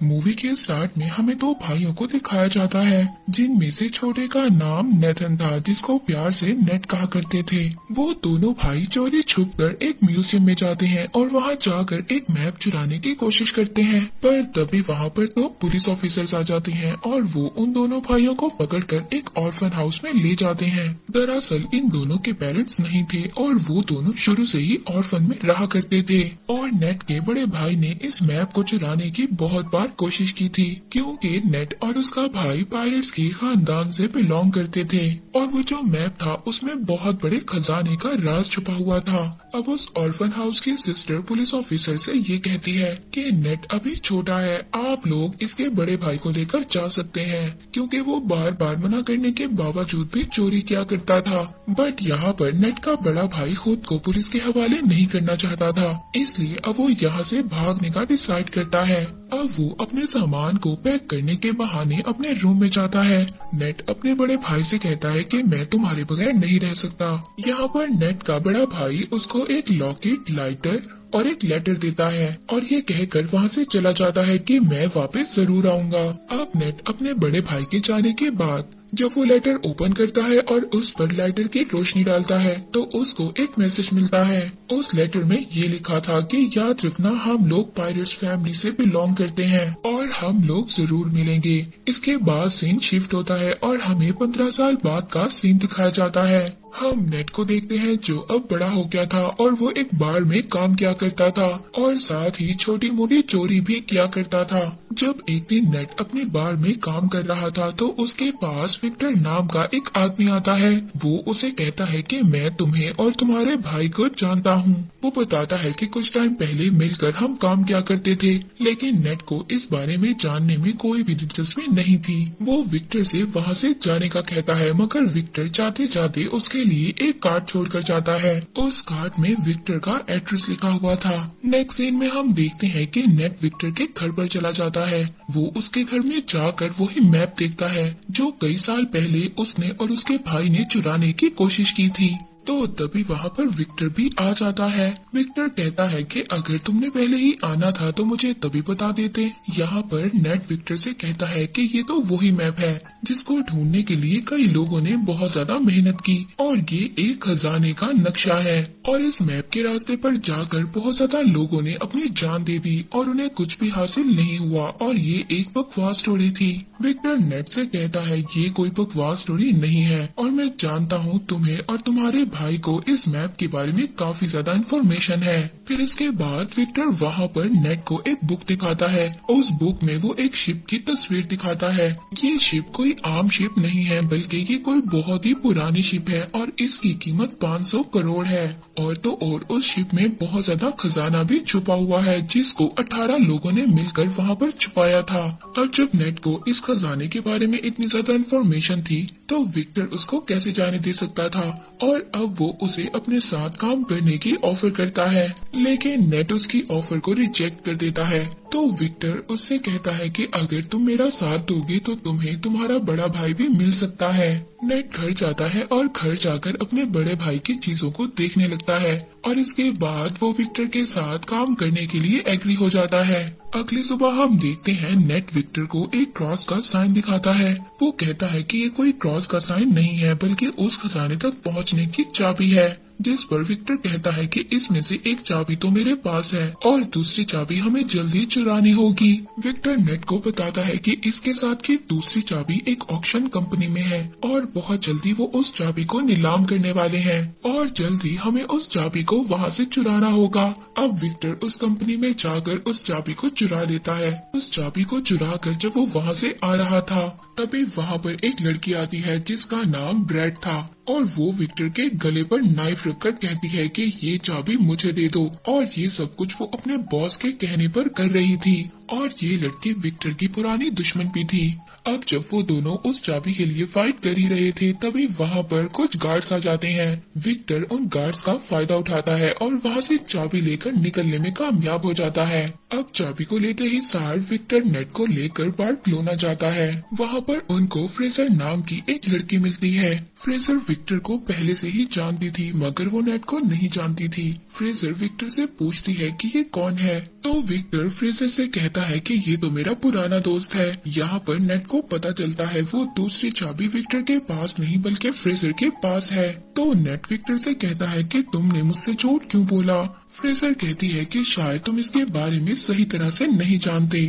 Movie के start में हमें दो भाइयों को दिखाया जाता है, जिनमें से छोटे का नाम नेथन था, जिसको प्यार से नेट कहा करते थे। वो दोनों भाई चोरी छुपकर एक म्यूजियम में जाते हैं और वहाँ जाकर एक मैप चुराने की कोशिश करते हैं, पर तभी वहाँ पर दो पुलिस ऑफिसर्स आ जाते हैं और वो उन दोनों भाइयों को पकड़कर एक ऑर्फन हाउस में ले जाते हैं। दरअसल इन दोनों के पेरेंट्स नहीं थे और वो दोनों शुरू से ही ऑर्फन में रहा करते थे, और नेट के बड़े भाई ने इस मैप को चुराने की बहुत बार कोशिश की थी, क्योंकि नेट और उसका भाई पायरेट्स के खानदान से बिलोंग करते थे और वो जो मैप था उसमें बहुत बड़े खजाने का राज छुपा हुआ था। अब उस ऑर्फन हाउस की सिस्टर पुलिस ऑफिसर से ये कहती है कि नेट अभी छोटा है, आप लोग इसके बड़े भाई को लेकर जा सकते हैं, क्योंकि वो बार बार मना करने के बावजूद भी चोरी किया करता था। बट यहाँ पर नेट का बड़ा भाई खुद को पुलिस के हवाले नहीं करना चाहता था, इसलिए अब वो यहाँ से भागने का डिसाइड करता है। अब वो अपने सामान को पैक करने के बहाने अपने रूम में जाता है। नेट अपने बड़े भाई से कहता है कि मैं तुम्हारे बगैर नहीं रह सकता। यहाँ पर नेट का बड़ा भाई उसको एक लॉकेट, लाइटर और एक लेटर देता है और ये कहकर वहाँ से चला जाता है कि मैं वापस जरूर आऊंगा। अब नेट अपने बड़े भाई के जाने के बाद जब वो लेटर ओपन करता है और उस पर लाइटर की रोशनी डालता है तो उसको एक मैसेज मिलता है। उस लेटर में ये लिखा था कि याद रखना, हम लोग पायरेट्स फैमिली से बिलोंग करते हैं और हम लोग जरूर मिलेंगे। इसके बाद सीन शिफ्ट होता है और हमें 15 साल बाद का सीन दिखाया जाता है। हम नेट को देखते हैं जो अब बड़ा हो गया था और वो एक बार में काम किया करता था और साथ ही छोटी मोटी चोरी भी किया करता था। जब एक दिन नेट अपने बार में काम कर रहा था तो उसके पास विक्टर नाम का एक आदमी आता है। वो उसे कहता है कि मैं तुम्हें और तुम्हारे भाई को जानता हूँ। वो बताता है कि कुछ टाइम पहले मिलकर हम काम किया करते थे, लेकिन नेट को इस बारे में जानने में कोई भी दिलचस्पी नहीं थी। वो विक्टर से वहाँ से जाने का कहता है, मगर विक्टर जाते जाते उसके लिए एक कार्ड छोड़कर जाता है। उस कार्ड में विक्टर का एड्रेस लिखा हुआ था। नेक्स्ट सीन में हम देखते हैं कि नेट विक्टर के घर पर चला जाता है। वो उसके घर में जाकर वही मैप देखता है जो कई साल पहले उसने और उसके भाई ने चुराने की कोशिश की थी। तो तभी वहाँ पर विक्टर भी आ जाता है। विक्टर कहता है कि अगर तुमने पहले ही आना था तो मुझे तभी बता देते। यहाँ पर नेट विक्टर से कहता है कि ये तो वही मैप है जिसको ढूंढने के लिए कई लोगों ने बहुत ज्यादा मेहनत की और ये एक खजाने का नक्शा है और इस मैप के रास्ते पर जाकर बहुत ज्यादा लोगों ने अपनी जान दे दी और उन्हें कुछ भी हासिल नहीं हुआ और ये एक बकवास स्टोरी थी। विक्टर नेट से कहता है ये कोई बकवास स्टोरी नहीं है और मैं जानता हूँ तुम्हें और तुम्हारे भाई को इस मैप के बारे में काफी ज्यादा इन्फॉर्मेशन है। फिर इसके बाद विक्टर वहाँ पर नेट को एक बुक दिखाता है। उस बुक में वो एक शिप की तस्वीर दिखाता है। ये शिप कोई आम शिप नहीं है, बल्कि ये कोई बहुत ही पुरानी शिप है और इसकी कीमत 500 करोड़ है। और तो और उस शिप में बहुत ज्यादा खजाना भी छुपा हुआ है, जिसको 18 लोगों ने मिलकर वहाँ पर छुपाया था। और जब नेट को इस खजाने के बारे में इतनी ज्यादा इन्फॉर्मेशन थी तो विक्टर उसको कैसे जाने दे सकता था, और अब वो उसे अपने साथ काम करने की ऑफर करता है, लेकिन नेट उसकी ऑफर को रिजेक्ट कर देता है। तो विक्टर उससे कहता है कि अगर तुम मेरा साथ दोगे तो तुम्हें तुम्हारा बड़ा भाई भी मिल सकता है। नेट घर जाता है और घर जाकर अपने बड़े भाई की चीजों को देखने लगता है और इसके बाद वो विक्टर के साथ काम करने के लिए एग्री हो जाता है। अगली सुबह हम देखते हैं नेट विक्टर को एक क्रॉस का साइन दिखाता है। वो कहता है कि ये कोई क्रॉस का साइन नहीं है, बल्कि उस खजाने तक पहुंचने की चाबी है, जिस पर विक्टर कहता है कि इसमें से एक चाबी तो मेरे पास है और दूसरी चाबी हमें जल्दी चुरानी होगी। विक्टर नेट को बताता है कि इसके साथ की दूसरी चाबी एक ऑक्शन कंपनी में है और बहुत जल्दी वो उस चाबी को नीलाम करने वाले हैं और जल्दी हमें उस चाबी को वहाँ से चुराना होगा। अब विक्टर उस कंपनी में जाकर उस चाबी को चुरा लेता है। उस चाबी को चुरा कर जब वो वहाँ से आ रहा था तभी वहाँ पर एक लड़की आती है जिसका नाम ब्रैड था और वो विक्टर के गले पर नाइफ रखकर कहती है कि ये चाबी मुझे दे दो, और ये सब कुछ वो अपने बॉस के कहने पर कर रही थी। और ये लड़की विक्टर की पुरानी दुश्मन भी थी। अब जब वो दोनों उस चाबी के लिए फाइट कर ही रहे थे तभी वहाँ पर कुछ गार्ड्स आ जाते हैं। विक्टर उन गार्ड्स का फायदा उठाता है और वहाँ से चाबी लेकर निकलने में कामयाब हो जाता है। अब चाबी को लेते ही सार विक्टर नेट को लेकर बार्कलोना जाता है। वहाँ पर उनको फ्रेजर नाम की एक लड़की मिलती है। फ्रेजर विक्टर को पहले से ही जानती थी, मगर वो नेट को नहीं जानती थी। फ्रेजर विक्टर से पूछती है कि ये कौन है, तो विक्टर फ्रेजर से कहता कहता है कि ये तो मेरा पुराना दोस्त है। यहाँ पर नेट को पता चलता है वो दूसरी चाबी विक्टर के पास नहीं बल्कि फ्रेजर के पास है। तो नेट विक्टर से कहता है कि तुमने मुझसे झूठ क्यों बोला। फ्रेजर कहती है कि शायद तुम इसके बारे में सही तरह से नहीं जानते।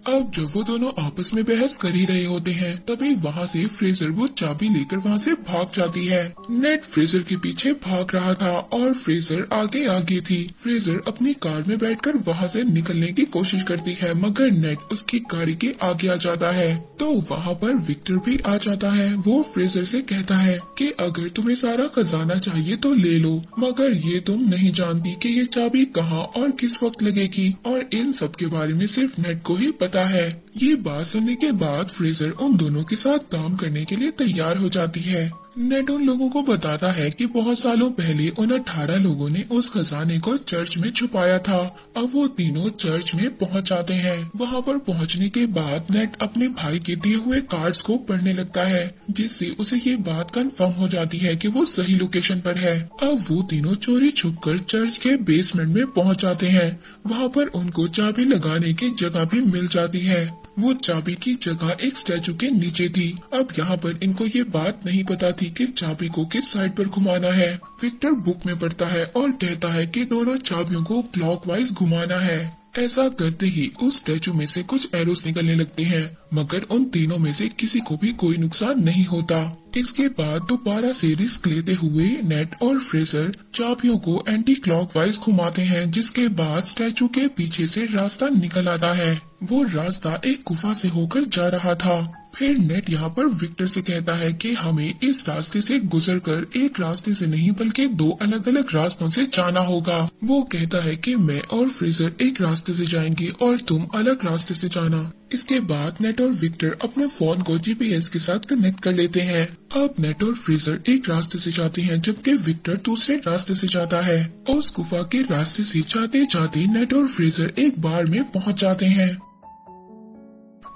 अब जब वो दोनों आपस में बहस कर ही रहे होते हैं तभी वहाँ से फ्रेजर वो चाबी लेकर वहाँ से भाग जाती है। नेट फ्रेजर के पीछे भाग रहा था और फ्रेजर आगे आगे थी। फ्रेजर अपनी कार में बैठकर वहाँ से निकलने की कोशिश करती है मगर नेट उसकी गाड़ी के आगे आ जाता है। तो वहाँ पर विक्टर भी आ जाता है। वो फ्रेजर से कहता है कि अगर तुम्हें सारा खजाना चाहिए तो ले लो, मगर ये तुम नहीं जानती कि ये चाबी कहाँ और किस वक्त लगेगी, और इन सब के बारे में सिर्फ नेट को ही पता है। ये बात सुनने के बाद फ्रेजर उन दोनों के साथ काम करने के लिए तैयार हो जाती है। नेट उन लोगों को बताता है कि बहुत सालों पहले उन 18 लोगों ने उस खजाने को चर्च में छुपाया था। अब वो तीनों चर्च में पहुंच जाते हैं। वहां पर पहुंचने के बाद नेट अपने भाई के दिए हुए कार्ड्स को पढ़ने लगता है जिससे उसे ये बात कंफर्म हो जाती है कि वो सही लोकेशन पर है। अब वो तीनों चोरी छुपकर चर्च के बेसमेंट में पहुंच जाते हैं। वहां पर उनको चाबी लगाने की जगह भी मिल जाती है। वो चाबी की जगह एक स्टैचू के नीचे थी। अब यहाँ पर इनको ये बात नहीं पता थी कि चाबी को किस साइड पर घुमाना है। विक्टर बुक में पढ़ता है और कहता है कि दोनों चाबियों को क्लॉकवाइज घुमाना है। ऐसा करते ही उस स्टैचू में से कुछ एरोस निकलने लगते हैं मगर उन तीनों में से किसी को भी कोई नुकसान नहीं होता। इसके बाद दोबारा से रिस्क लेते हुए नेट और फ्रेजर चाबियों को एंटी क्लॉकवाइज घुमाते हैं जिसके बाद स्टैचू के पीछे से रास्ता निकल आता है। वो रास्ता एक गुफा से होकर जा रहा था। फिर नेट यहाँ पर विक्टर से कहता है कि हमें इस रास्ते से गुजरकर एक रास्ते से नहीं बल्कि दो अलग अलग रास्तों से जाना होगा। वो कहता है कि मैं और फ्रेजर एक रास्ते से जाएंगे और तुम अलग रास्ते से जाना। इसके बाद नेट और विक्टर अपने फोन को जीपीएस के साथ कनेक्ट कर लेते हैं। अब नेट और फ्रेजर एक रास्ते से जाते हैं जबकि विक्टर दूसरे रास्ते से जाता है। उस गुफा के रास्ते से जाते जाते नेट और फ्रेजर एक बार में पहुंच जाते हैं।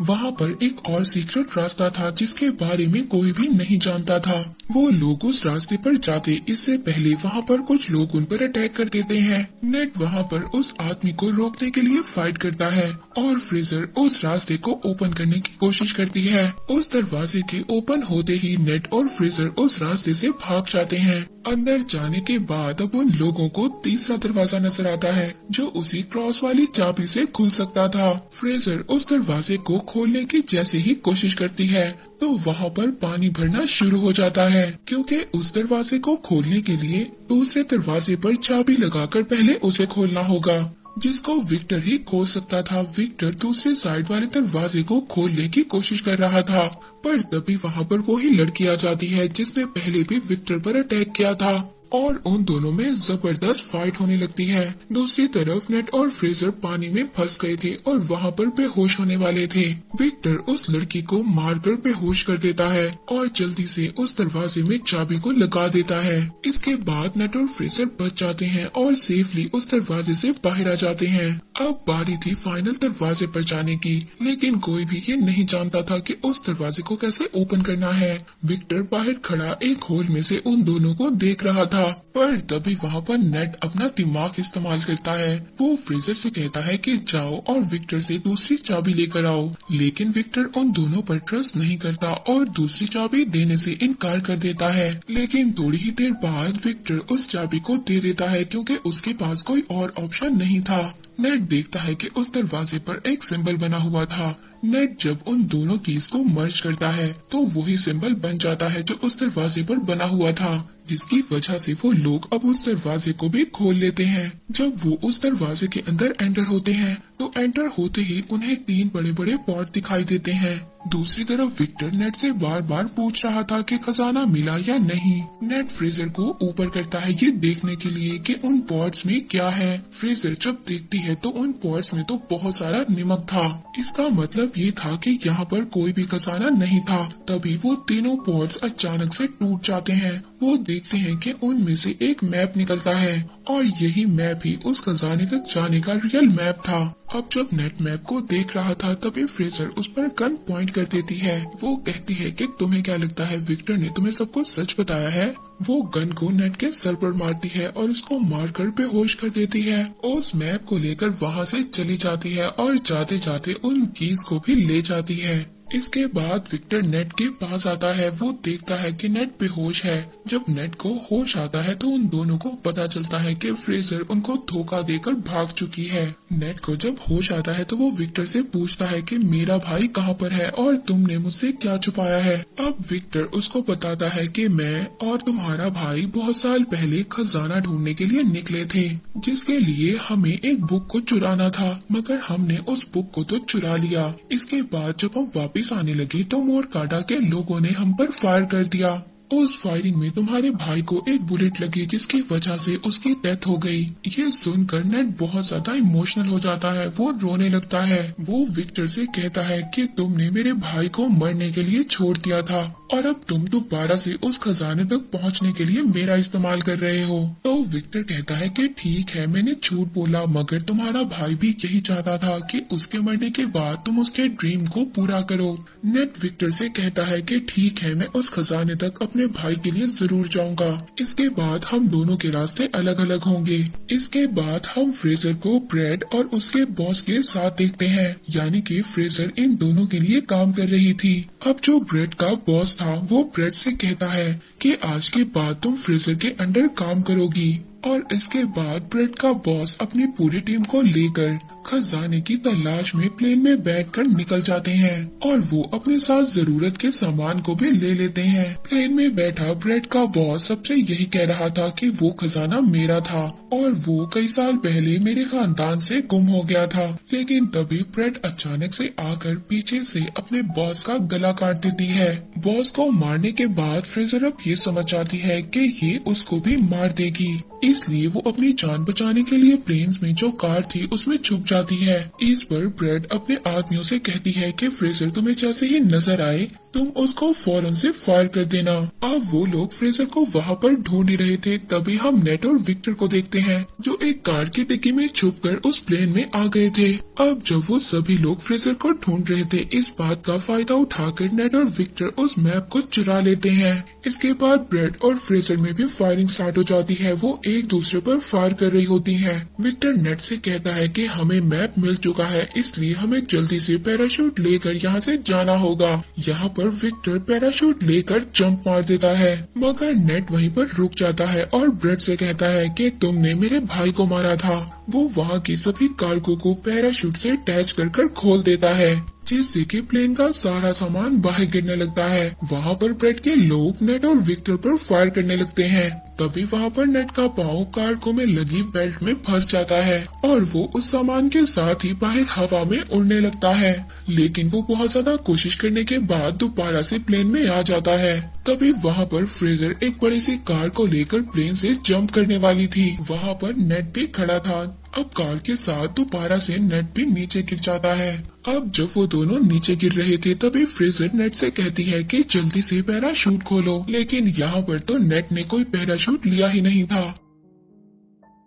वहाँ पर एक और सीक्रेट रास्ता था जिसके बारे में कोई भी नहीं जानता था। वो लोग उस रास्ते पर जाते इससे पहले वहाँ पर कुछ लोग उन पर अटैक कर देते हैं। नेट वहाँ पर उस आदमी को रोकने के लिए फाइट करता है और फ्रेजर उस रास्ते को ओपन करने की कोशिश करती है। उस दरवाजे के ओपन होते ही नेट और फ्रेजर उस रास्ते से भाग जाते हैं। अंदर जाने के बाद अब उन लोगों को तीसरा दरवाजा नजर आता है जो उसी क्रॉस वाली चाबी से खुल सकता था। फ्रेजर उस दरवाजे को खोलने की जैसे ही कोशिश करती है तो वहाँ पर पानी भरना शुरू हो जाता है क्योंकि उस दरवाजे को खोलने के लिए दूसरे दरवाजे पर चाबी लगाकर पहले उसे खोलना होगा जिसको विक्टर ही खोल सकता था। विक्टर दूसरे साइड वाले दरवाजे को खोलने की कोशिश कर रहा था पर तभी वहाँ पर वही लड़की आ जाती है जिसने पहले भी विक्टर पर अटैक किया था और उन दोनों में जबरदस्त फाइट होने लगती है। दूसरी तरफ नेट और फ्रेजर पानी में फंस गए थे और वहाँ पर बेहोश होने वाले थे। विक्टर उस लड़की को मारकर बेहोश कर देता है और जल्दी से उस दरवाजे में चाबी को लगा देता है। इसके बाद नेट और फ्रेजर बच जाते हैं और सेफली उस दरवाजे से बाहर आ जाते हैं। अब बारी थी फाइनल दरवाजे पर जाने की, लेकिन कोई भी ये नहीं जानता था कि उस दरवाजे को कैसे ओपन करना है। विक्टर बाहर खड़ा एक होल में से उन दोनों को देख रहा था पर तभी वहाँ पर नेट अपना दिमाग इस्तेमाल करता है। वो फ्रेजर से कहता है कि जाओ और विक्टर से दूसरी चाबी लेकर आओ, लेकिन विक्टर उन दोनों पर ट्रस्ट नहीं करता और दूसरी चाबी देने से इनकार कर देता है। लेकिन थोड़ी ही देर बाद विक्टर उस चाबी को दे देता है क्योंकि उसके पास कोई और ऑप्शन नहीं था। नेट देखता है कि उस दरवाजे पर एक सिंबल बना हुआ था। नेट जब उन दोनों कीज को मर्ज करता है तो वही सिंबल बन जाता है जो उस दरवाजे पर बना हुआ था, जिसकी वजह से वो लोग अब उस दरवाजे को भी खोल लेते हैं। जब वो उस दरवाजे के अंदर एंटर होते हैं तो एंटर होते ही उन्हें 3 बड़े बड़े पॉट दिखाई देते हैं। दूसरी तरफ विक्टर नेट से बार बार पूछ रहा था कि खजाना मिला या नहीं। नेट फ्रेजर को ऊपर करता है ये देखने के लिए कि उन पॉट्स में क्या है। फ्रेजर जब देखती है तो उन पॉट्स में तो बहुत सारा नमक था। इसका मतलब ये था कि यहाँ पर कोई भी खजाना नहीं था। तभी वो तीनों पॉट्स अचानक से टूट जाते हैं। वो देखते हैं कि उनमें से एक मैप निकलता है और यही मैप ही उस खजाने तक जाने का रियल मैप था। अब जब नेट मैप को देख रहा था तभी फ्रेजर उस पर गन पॉइंट कर देती है। वो कहती है कि तुम्हें क्या लगता है विक्टर ने तुम्हें सब कुछ सच बताया है? वो गन को नेट के सर पर मारती है और उसको मारकर बेहोश कर देती है। उस मैप को लेकर वहाँ से चली जाती है और जाते जाते उन कीज को भी ले जाती है। इसके बाद विक्टर नेट के पास आता है। वो देखता है कि नेट बेहोश है। जब नेट को होश आता है तो उन दोनों को पता चलता है कि फ्रेजर उनको धोखा देकर भाग चुकी है। नेट को जब होश आता है तो वो विक्टर से पूछता है कि मेरा भाई कहाँ पर है और तुमने मुझसे क्या छुपाया है। अब विक्टर उसको बताता है कि मैं और तुम्हारा भाई बहुत साल पहले खजाना ढूंढने के लिए निकले थे, जिसके लिए हमें एक बुक को चुराना था, मगर हमने उस बुक को तो चुरा लिया। इसके बाद जब हम वापस आने लगे तो मोरकाडा के लोगों ने हम पर फायर कर दिया। उस फायरिंग में तुम्हारे भाई को एक बुलेट लगी जिसकी वजह से उसकी डेथ हो गई। ये सुनकर नेट बहुत ज्यादा इमोशनल हो जाता है। वो रोने लगता है। वो विक्टर से कहता है कि तुमने मेरे भाई को मरने के लिए छोड़ दिया था और अब तुम दोबारा से उस खजाने तक पहुंचने के लिए मेरा इस्तेमाल कर रहे हो। तो विक्टर कहता है कि ठीक है, मैंने झूठ बोला, मगर तुम्हारा भाई भी यही चाहता था कि उसके मरने के बाद तुम उसके ड्रीम को पूरा करो। नेट विक्टर से कहता है कि ठीक है, मैं उस खजाने तक अपने भाई के लिए जरूर जाऊंगा। इसके बाद हम दोनों के रास्ते अलग अलग होंगे। इसके बाद हम फ्रेजर को ब्रेड और उसके बॉस के साथ देखते हैं, यानी कि फ्रेजर इन दोनों के लिए काम कर रही थी। अब जो ब्रेड का बॉस था वो ब्रेड से कहता है कि आज के बाद तुम फ्रेजर के अंडर काम करोगी। और इसके बाद ब्रेड का बॉस अपनी पूरी टीम को लेकर खजाने की तलाश में प्लेन में बैठकर निकल जाते हैं और वो अपने साथ जरूरत के सामान को भी ले लेते हैं। प्लेन में बैठा ब्रेड का बॉस सबसे यही कह रहा था कि वो खजाना मेरा था और वो कई साल पहले मेरे खानदान से गुम हो गया था। लेकिन तभी ब्रेड अचानक से आकर पीछे से अपने बॉस का गला काट देती है। बॉस को मारने के बाद फ्रेजर अब ये समझ जाती है कि ये उसको भी मार देगी, इसलिए वो अपनी जान बचाने के लिए प्लेन्स में जो कार थी उसमें छुप जाती है। इस पर ब्रेड अपने आदमियों से कहती है कि फ्रेजर तुम्हें जैसे ही नजर आए तुम उसको फौरन से फायर कर देना। अब वो लोग फ्रेजर को वहाँ पर ढूंढ ही रहे थे, तभी हम नेट और विक्टर को देखते हैं जो एक कार की डिक्की में छुपकर उस प्लेन में आ गए थे। अब जब वो सभी लोग फ्रेजर को ढूंढ रहे थे, इस बात का फायदा उठाकर नेट और विक्टर उस मैप को चुरा लेते हैं। इसके बाद ब्रेड और फ्रेजर में भी फायरिंग स्टार्ट हो जाती है। वो एक दूसरे पर फायर कर रही होती हैं। विक्टर नेट से कहता है कि हमें मैप मिल चुका है, इसलिए हमें जल्दी से पैराशूट लेकर यहाँ से जाना होगा। यहाँ पर विक्टर पैराशूट लेकर जंप मार देता है, मगर नेट वहीं पर रुक जाता है और ब्रेड से कहता है कि तुमने मेरे भाई को मारा था। वो वहाँ की सभी कार्गो को पैराशूट से अटैच कर खोल देता है, जिससे कि प्लेन का सारा सामान बाहर गिरने लगता है। वहाँ पर ब्रेड के लोग नेट और विक्टर पर फायर करने लगते हैं। तभी वहाँ पर नेट का पाँव कार्गो में लगी बेल्ट में फंस जाता है और वो उस सामान के साथ ही बाहर हवा में उड़ने लगता है। लेकिन वो बहुत ज्यादा कोशिश करने के बाद दोबारा से प्लेन में आ जाता है। तभी वहाँ पर फ्रेजर एक बड़ी सी कार को लेकर प्लेन से जंप करने वाली थी। वहाँ पर नेट भी खड़ा था। अब कार के साथ दोबारा से नेट भी नीचे गिर जाता है। अब जब वो दोनों नीचे गिर रहे थे तभी फ्रेजर नेट से कहती है कि जल्दी से पैराशूट खोलो, लेकिन यहाँ पर तो नेट ने कोई पैराशूट लिया ही नहीं था।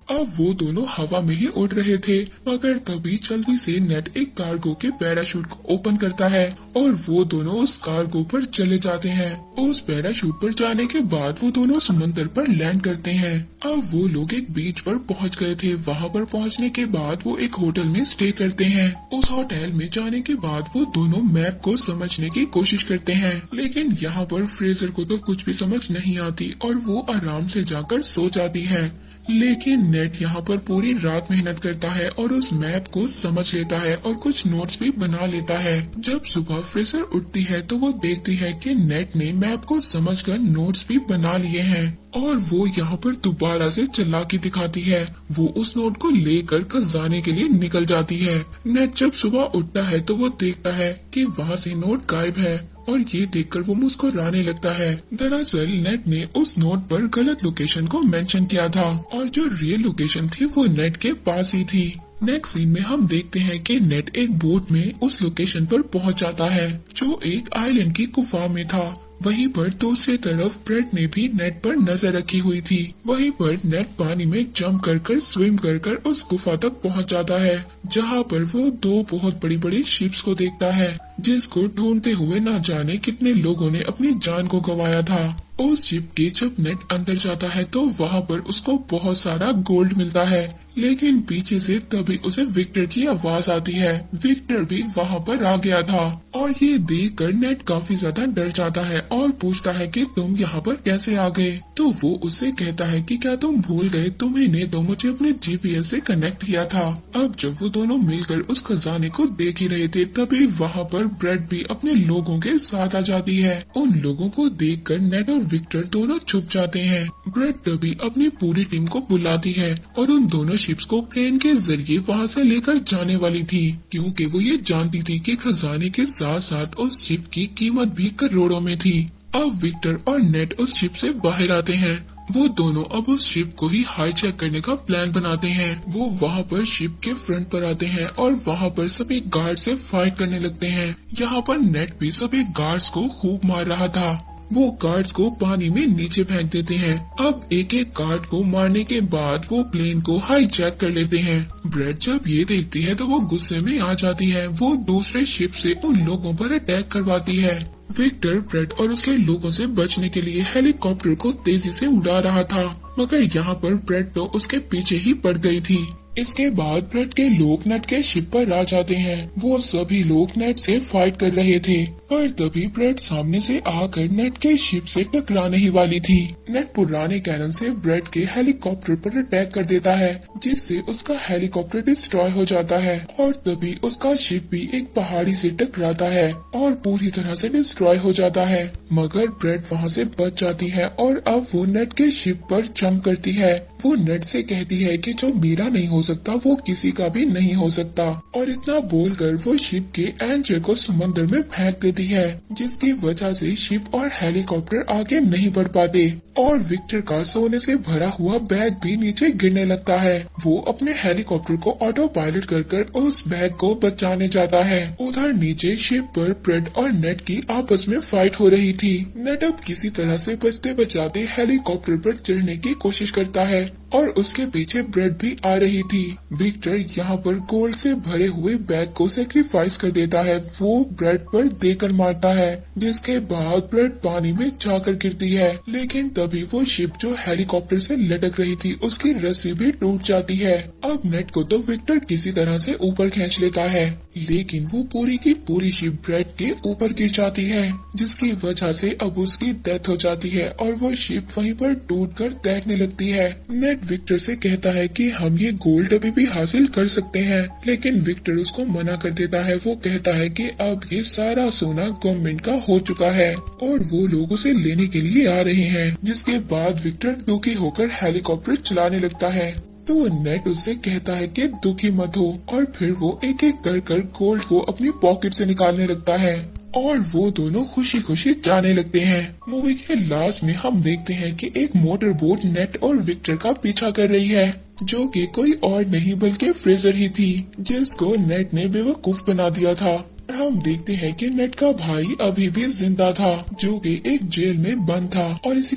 अब वो दोनों हवा में ही उड़ रहे थे, मगर तभी जल्दी से नेट एक कार्गो के पैराशूट को ओपन करता है और वो दोनों उस कार्गो पर चले जाते हैं। उस पैराशूट पर जाने के बाद वो दोनों समंदर पर लैंड करते हैं। अब वो लोग एक बीच पर पहुंच गए थे। वहां पर पहुंचने के बाद वो एक होटल में स्टे करते हैं। उस होटल में जाने के बाद वो दोनों मैप को समझने की कोशिश करते हैं, लेकिन यहाँ पर फ्रेजर को तो कुछ भी समझ नहीं आती और वो आराम से जाकर सो जाती है। लेकिन नेट यहाँ पर पूरी रात मेहनत करता है और उस मैप को समझ लेता है और कुछ नोट्स भी बना लेता है। जब सुबह फ्रेजर उठती है तो वो देखती है कि नेट ने मैप को समझकर नोट्स भी बना लिए हैं और वो यहाँ पर दोबारा से चालाकी दिखाती है। वो उस नोट को लेकर खजाने के लिए निकल जाती है। नेट जब सुबह उठता है तो वो देखता है कि वहाँ से नोट गायब है और ये देखकर वो मुस्कुराने लगता है। दरअसल नेट ने उस नोट पर गलत लोकेशन को मेंशन किया था और जो रियल लोकेशन थी वो नेट के पास ही थी। नेक्स्ट सीन में हम देखते हैं कि नेट एक बोट में उस लोकेशन पर पहुंच जाता है जो एक आइलैंड की गुफा में था। वहीं पर दूसरी तरफ ब्रेड ने भी नेट पर नजर रखी हुई थी। वहीं पर नेट पानी में जंप कर स्विम कर उस गुफा तक पहुंच जाता है, जहां पर वो दो बहुत बड़ी बड़ी शिप्स को देखता है, जिसको ढूंढते हुए न जाने कितने लोगों ने अपनी जान को गंवाया था। उस शिप के जब नेट अंदर जाता है तो वहां पर उसको बहुत सारा गोल्ड मिलता है, लेकिन पीछे से तभी उसे विक्टर की आवाज आती है। विक्टर भी वहां पर आ गया था और ये देखकर नेट काफी ज्यादा डर जाता है और पूछता है कि तुम यहाँ पर कैसे आ गए। तो वो उससे कहता है कि क्या तुम भूल गए, तुम्हें ने तो मुझे अपने जीपीएस से कनेक्ट किया था। अब जब वो दोनों मिलकर उस खजाने को देख ही रहे थे, तभी वहाँ पर ब्रेड भी अपने लोगों के साथ आ जाती है। उन लोगों को देखकर नेट और विक्टर दोनों छुप जाते हैं। ब्रेड तभी अपनी पूरी टीम को बुलाती है और उन दोनों शिप्स को प्लेन के जरिए वहाँ से लेकर जाने वाली थी, क्योंकि वो ये जानती थी कि खजाने के साथ साथ उस शिप की कीमत भी करोड़ों में थी। अब विक्टर और नेट उस शिप से बाहर आते हैं। वो दोनों अब उस शिप को ही हाईजैक करने का प्लान बनाते हैं। वो वहाँ पर शिप के फ्रंट पर आते हैं और वहाँ पर सभी गार्ड से फाइट करने लगते हैं। यहाँ पर नेट भी सभी गार्ड्स को खूब मार रहा था। वो गार्ड्स को पानी में नीचे फेंक देते हैं। अब एक एक गार्ड को मारने के बाद वो प्लेन को हाईजैक कर लेते हैं। ब्रेड जब ये देखती है तो वो गुस्से में आ जाती है। वो दूसरे शिप से उन लोगों पर अटैक करवाती है। विक्टर ब्रेड और उसके लोगों से बचने के लिए हेलीकॉप्टर को तेजी से उड़ा रहा था, मगर यहाँ पर ब्रेड तो उसके पीछे ही पड़ गई थी। इसके बाद ब्रेड के लोग नेट के शिप पर आ जाते हैं। वो सभी लोग नेट से फाइट कर रहे थे, पर तभी ब्रेड सामने से आकर नेट के शिप से टकराने ही वाली थी। नेट पुराने कैनन से ब्रेड के हेलीकॉप्टर पर अटैक कर देता है, जिससे उसका हेलीकॉप्टर डिस्ट्रॉय हो जाता है और तभी उसका शिप भी एक पहाड़ी से टकराता है और पूरी तरह से डिस्ट्रॉय हो जाता है। मगर ब्रेड वहाँ से बच जाती है और अब वो नेट के शिप पर जंप करती है। वो नेट से कहती है कि जो मेरा नहीं हो सकता वो किसी का भी नहीं हो सकता, और इतना बोलकर वो शिप के एंकर को समंदर में फेंक देती है, जिसकी वजह से शिप और हेलीकॉप्टर आगे नहीं बढ़ पाते और विक्टर का सोने से भरा हुआ बैग भी नीचे गिरने लगता है। वो अपने हेलीकॉप्टर को ऑटो पायलट कर उस बैग को बचाने जाता है। उधर नीचे शिप पर ब्रेड और नेट की आपस में फाइट हो रही थी। नेट अब किसी तरह से बचते बचाते हेलीकॉप्टर पर चढ़ने की कोशिश करता है और उसके पीछे ब्रेड भी आ रही थी। विक्टर यहाँ पर गोल्ड से भरे हुए बैग को सेक्रीफाइस कर देता है। वो ब्रेड पर देकर मारता है, जिसके बाद ब्रेड पानी में जाकर गिरती है। लेकिन तभी वो शिप जो हेलीकॉप्टर से लटक रही थी उसकी रस्सी भी टूट जाती है। अब नेट को तो विक्टर किसी तरह से ऊपर खींच लेता है, लेकिन वो पूरी की पूरी शिप ब्रेड के ऊपर गिर जाती है, जिसकी वजह से अब उसकी डेथ हो जाती है और वो शिप वहीं पर टूटकर तैरने लगती है। नेट विक्टर से कहता है कि हम ये गोल्ड अभी भी हासिल कर सकते हैं, लेकिन विक्टर उसको मना कर देता है। वो कहता है कि अब ये सारा सोना गवर्नमेंट का हो चुका है और वो लोग उसे लेने के लिए आ रहे हैं। जिसके बाद विक्टर दुखी होकर हेलीकॉप्टर चलाने लगता है। तो नेट उससे कहता है कि दुखी मत हो, और फिर वो एक एक कर गोल्ड को अपनी पॉकेट से निकालने लगता है और वो दोनों खुशी खुशी जाने लगते हैं। मूवी के लास्ट में हम देखते हैं कि एक मोटर बोट नेट और विक्टर का पीछा कर रही है, जो कि कोई और नहीं बल्कि फ्रेजर ही थी, जिसको नेट ने बेवकूफ बना दिया था। हम देखते हैं कि नेट का भाई अभी भी जिंदा था, जो कि एक जेल में बंद था और इसी